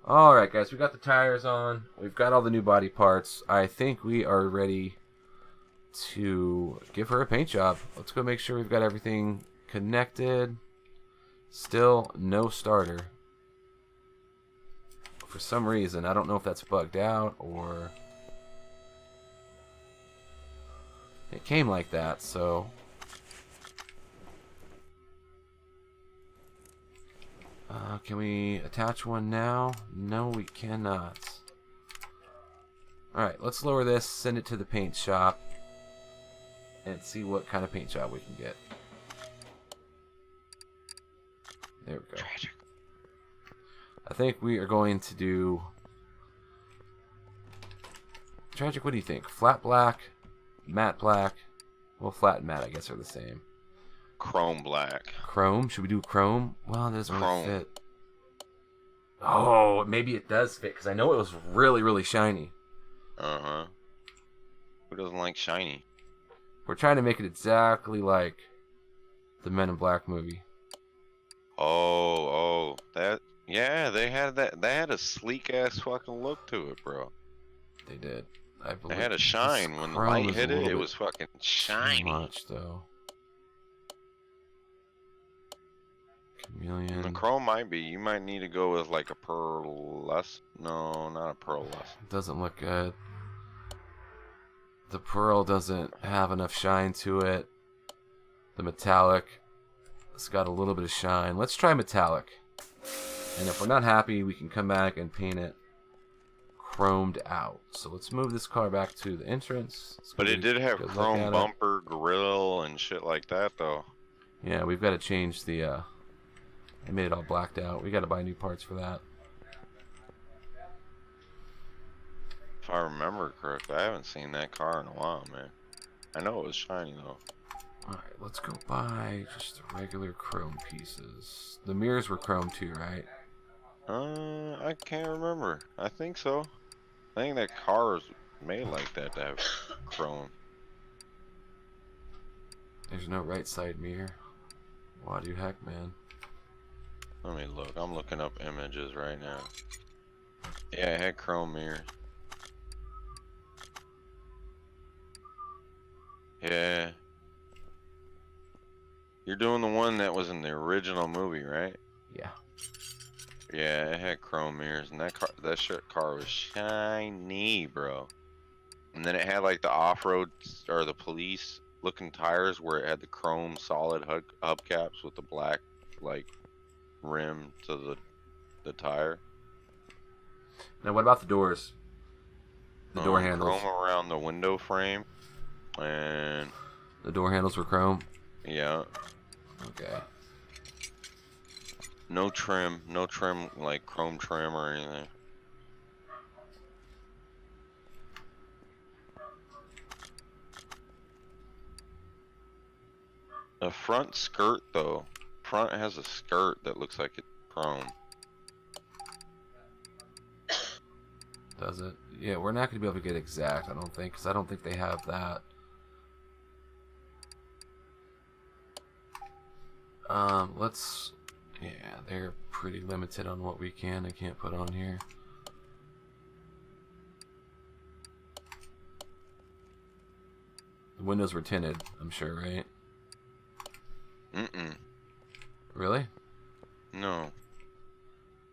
Alright guys, we got the tires on, we've got all the new body parts. I think we are ready to give her a paint job. Let's go make sure we've got everything connected. Still no starter. For some reason, I don't know if that's bugged out or it came like that, so can we attach one now? No, we cannot. Alright, let's lower this, send it to the paint shop, and see what kind of paint job we can get. There we go. Tragic. I think we are going to do... Tragic, what do you think? Flat black, matte black? Well, flat and matte, I guess, are the same. Chrome black. Chrome? Should we do chrome? Well, it doesn't really Chrome. fit. Oh, maybe it does fit, because I know it was really, really shiny. Uh-huh. Who doesn't like shiny? We're trying to make it exactly like the Men in Black movie. Oh, that... Yeah, they had that. They had a sleek-ass fucking look to it, bro. They did. I They believe had a shine. When the chrome light is a hit it, little it bit was fucking too shiny. much, though. Chameleon. And the chrome might be. You might need to go with like a pearlescent. No, not a pearlescent. Doesn't look good. The pearl doesn't have enough shine to it. The metallic, it's got a little bit of shine. Let's try metallic. And if we're not happy, we can come back and paint it chromed out. So let's move this car back to the entrance. But it did have chrome bumper, grill, and shit like that, though. Yeah, we've got to change the... I made it all blacked out. We got to buy new parts for that. If I remember correctly, I haven't seen that car in a while, man. I know it was shiny, though. Alright, let's go buy just the regular chrome pieces. The mirrors were chrome too, right? I can't remember. I think so. I think that car is made like that to have chrome. There's no right side mirror. What the heck, man? Let me look. I'm looking up images right now. Yeah, it had chrome mirrors. Yeah. You're doing the one that was in the original movie, right? Yeah. Yeah, it had chrome mirrors, and that car was shiny, bro. And then it had like the off-road or the police looking tires where it had the chrome solid hubcaps with the black like rim to the tire. Now what about the doors? The door handles. Chrome around the window frame, and the door handles were chrome. Yeah. Okay. No trim like chrome trim or anything. The front skirt though, front has a skirt that looks like it's chrome. Does it? Yeah, we're not going to be able to get exact, I don't think, because I don't think they have that. Let's... Yeah, they're pretty limited on what we can and can't put on here. The windows were tinted, I'm sure, right? Mm-mm. Really? No.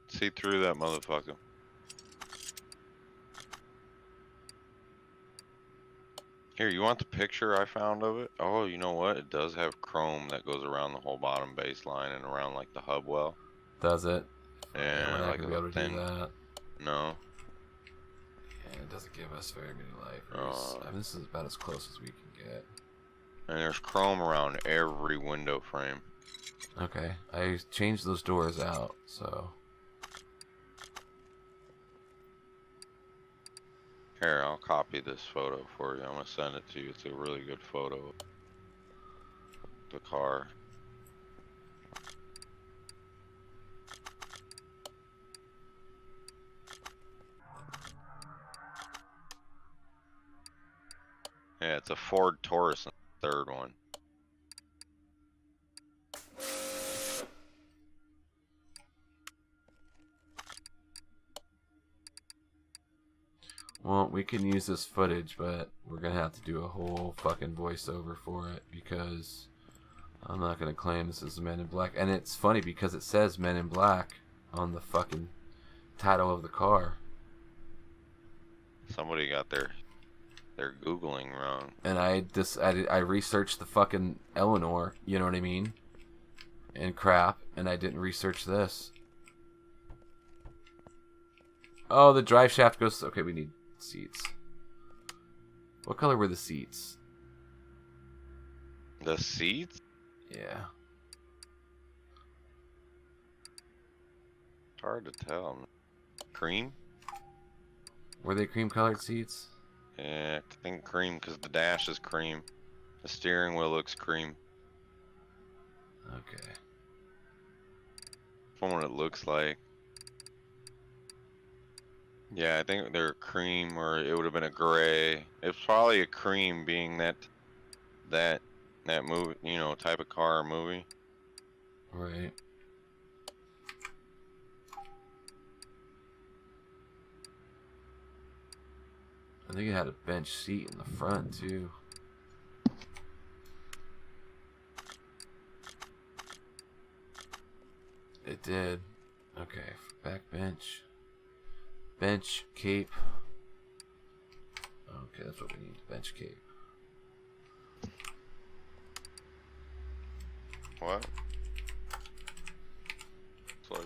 See through that motherfucker. Here, you want the picture I found of it? Oh, you know what? It does have chrome that goes around the whole bottom baseline and around like the hub well. Does it? Yeah, we're not like gonna be able to do that. No. Yeah, it doesn't give us very many lifers. I mean, this is about as close as we can get. And there's chrome around every window frame. Okay, I changed those doors out, so... Here, I'll copy this photo for you. I'm gonna send it to you. It's a really good photo of the car. Yeah, it's a Ford Taurus, the third one. Well, we can use this footage, but we're gonna have to do a whole fucking voiceover for it because I'm not gonna claim this is Men in Black. And it's funny because it says Men in Black on the fucking title of the car. Somebody got their Googling wrong. And I researched the fucking Eleanor, you know what I mean? And crap, and I didn't research this. Oh, the drive shaft goes. Okay, we need seats. What color were the seats? The seats? Yeah. It's hard to tell. Cream? Were they cream colored seats? Yeah, I think cream because the dash is cream. The steering wheel looks cream. Okay. From what it looks like. Yeah, I think they're cream, or it would have been a gray. It's probably a cream, being that movie, you know, type of car or movie. Right. I think it had a bench seat in the front too. It did. Okay, back bench. Bench cape. Okay, that's what we need. Bench cape. What? It's like,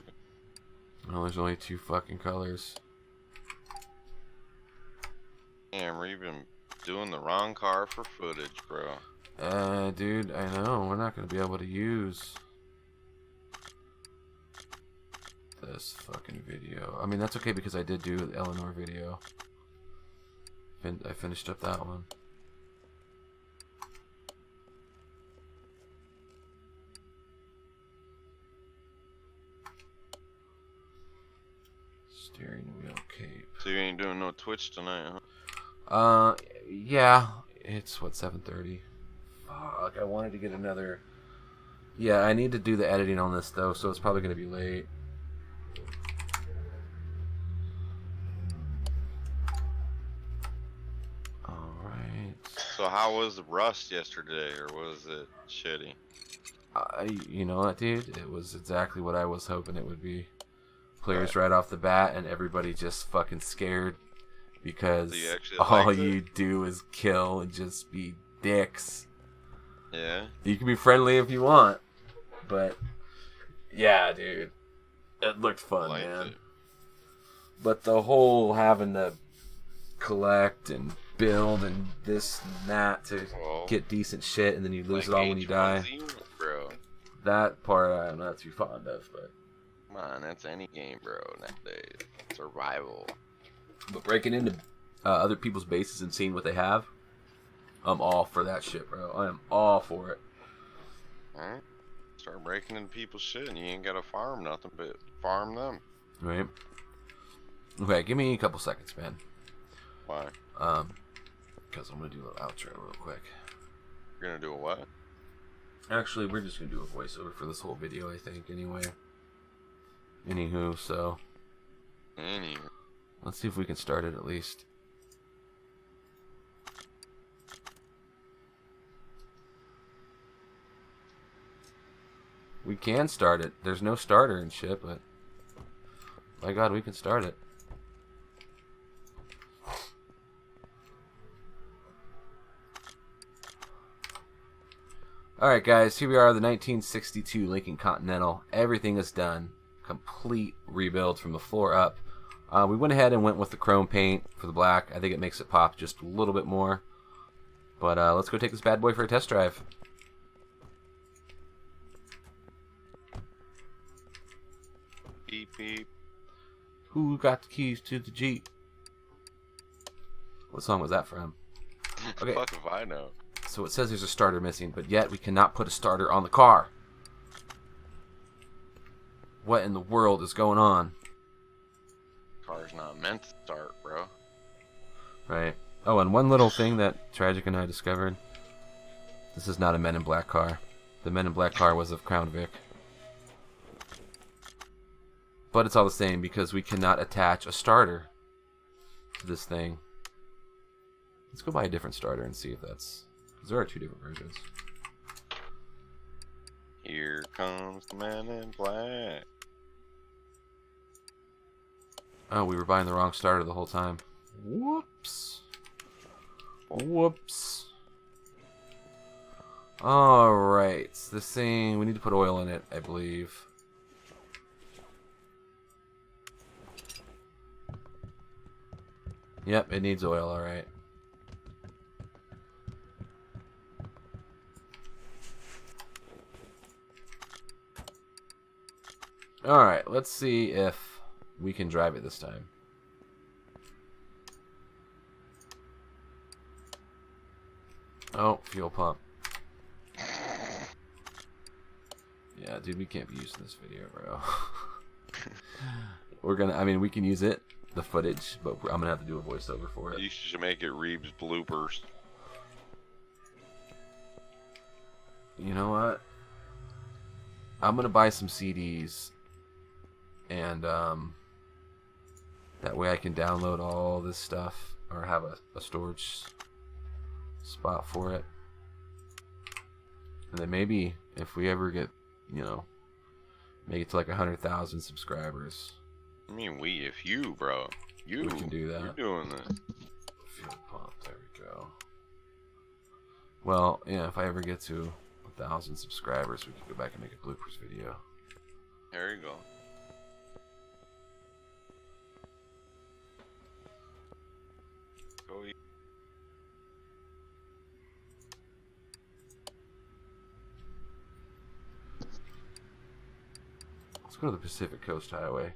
Well, there's only 2 fucking colors. damn, we're even doing the wrong car for footage, bro. Dude, I know. We're not gonna be able to use this fucking video. I mean, that's okay because I did do the Eleanor video. I finished up that one. Steering wheel cape. So you ain't doing no Twitch tonight, huh? Yeah. It's what, 7:30. Fuck, I wanted to get another. Yeah, I need to do the editing on this though, so it's probably gonna be late. Alright. So how was Rust yesterday, or was it shitty? You know what, dude? It was exactly what I was hoping it would be. Players right off the bat, and everybody just fucking scared because all you do is kill and just be dicks. Yeah. You can be friendly if you want, but yeah, dude, it looked fun, man. But the whole having to collect and build and this and that to get decent shit, and then you lose it all when you die. Bro. That part I'm not too fond of, but come on, that's any game, bro. Nowadays, survival. But breaking into other people's bases and seeing what they have, I'm all for that shit, bro. I am all for it. Alright. Start breaking into people's shit, and you ain't gotta farm nothing but farm them. Right. Okay, give me a couple seconds, man. Why? Because I'm gonna do an outro real quick. You're gonna do a what? Actually, we're just gonna do a voiceover for this whole video, I think, anyway. Anywho, so let's see if we can start it at least. We can start it. There's no starter and shit, but my God, we can start it. Alright guys, here we are, the 1962 Lincoln Continental. Everything is done. Complete rebuild from the floor up. We went ahead and went with the chrome paint for the black. I think it makes it pop just a little bit more. But let's go take this bad boy for a test drive. Beep beep. Who got the keys to the Jeep? What song was that from? Okay. Fuck if I know. So it says there's a starter missing, but yet we cannot put a starter on the car. What in the world is going on? Car's not meant to start, bro. Right. Oh, and one little thing that Tragic and I discovered. This is not a Men in Black car. The Men in Black car was of Crown Vic. But it's all the same because we cannot attach a starter to this thing. Let's go buy a different starter and see if that's... Because there are 2 different versions. Here comes the Man in Black. Oh, we were buying the wrong starter the whole time. Whoops. Whoops. Alright. This thing... We need to put oil in it, I believe. Yep, it needs oil, alright. Alright, let's see if we can drive it this time. Oh, fuel pump. Yeah, dude, we can't be using this video, bro. We're gonna, I mean, we can use it, the footage, but I'm gonna have to do a voiceover for it. You should make it Reeves bloopers. You know what? I'm gonna buy some CDs, and that way I can download all this stuff, or have a storage spot for it. And then maybe if we ever get, you know, make it to like 100,000 subscribers. I mean, if you, bro, you we can do that. You're doing this. Fuel pump. There we go. Well, yeah, if I ever get to 1,000 subscribers, we can go back and make a bloopers video. There you go. Go eat. Let's go to the Pacific Coast Highway.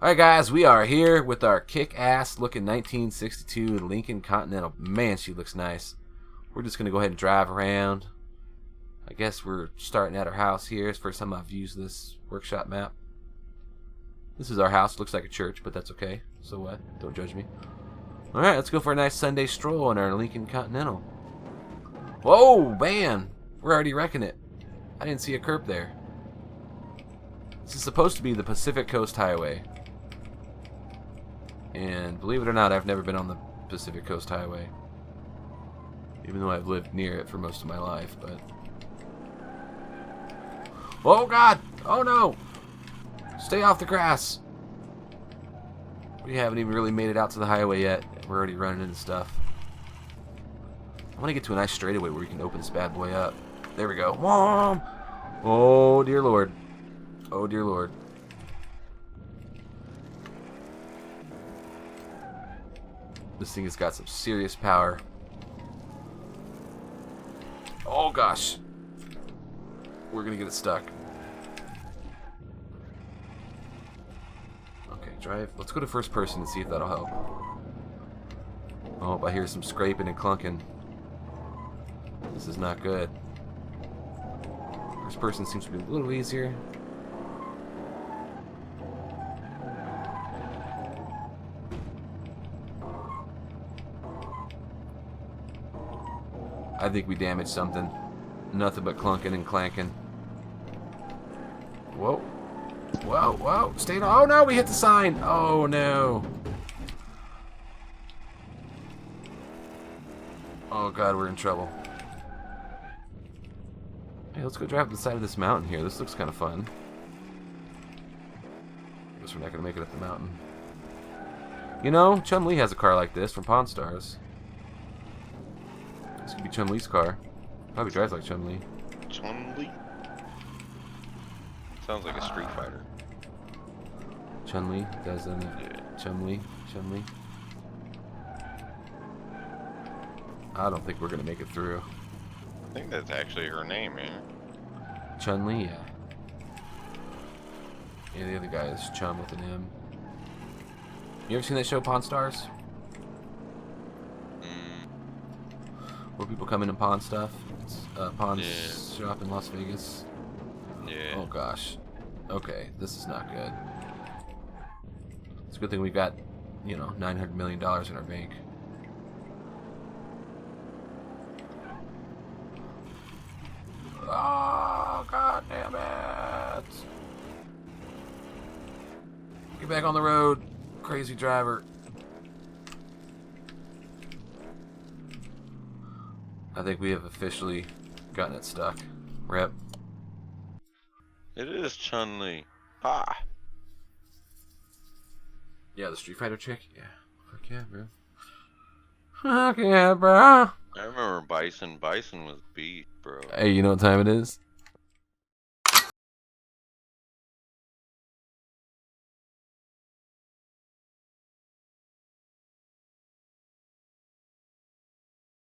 Alright guys, we are here with our kick-ass looking 1962 Lincoln Continental. Man, she looks nice. We're just going to go ahead and drive around. I guess we're starting at our house here. It's the first time I've used this workshop map. This is our house. Looks like a church, but that's okay. So what? Don't judge me. Alright, let's go for a nice Sunday stroll in our Lincoln Continental. Whoa, man! We're already wrecking it. I didn't see a curb there. This is supposed to be the Pacific Coast Highway. And believe it or not, I've never been on the Pacific Coast Highway. Even though I've lived near it for most of my life, but... Oh god! Oh no! Stay off the grass! We haven't even really made it out to the highway yet. We're already running into stuff. I want to get to a nice straightaway where we can open this bad boy up. There we go. Whoa! Oh dear lord. Oh dear lord. This thing has got some serious power. Oh gosh. We're gonna get it stuck. Okay, drive. Let's go to first person and see if that'll help. Oh, I hear some scraping and clunking. This is not good. First person seems to be a little easier. I think we damaged something. Nothing but clunking and clanking. Whoa. Whoa, whoa. Stay down. Oh no, we hit the sign. Oh no. Oh god, we're in trouble. Hey, let's go drive up the side of this mountain here. This looks kind of fun. Guess we're not going to make it up the mountain. You know, Chun-Li has a car like this from Pawn Stars. This could be Chun-Li's car. Probably drives like Chun-Li. Chun-Li? Sounds like a Street Fighter. Chun-Li doesn't it? Chun-Li? Chun-Li? I don't think we're going to make it through. I think that's actually her name, man. Chun-Li, yeah. Yeah, the other guy is Chum with an M. You ever seen that show, Pawn Stars? Where people come in and pawn stuff? It's a pawn shop in Las Vegas. Yeah. Oh gosh. Okay, this is not good. a good thing we got, you know, $900 million in our bank. Oh, God damn it. Get back on the road, crazy driver. I think we have officially gotten it stuck. Rip. It is Chun-Li. Ha! Yeah, the Street Fighter chick? Yeah. Fuck yeah, bro. Fuck yeah, bro. I remember Bison. Bison was beat, bro. Hey, you know what time it is?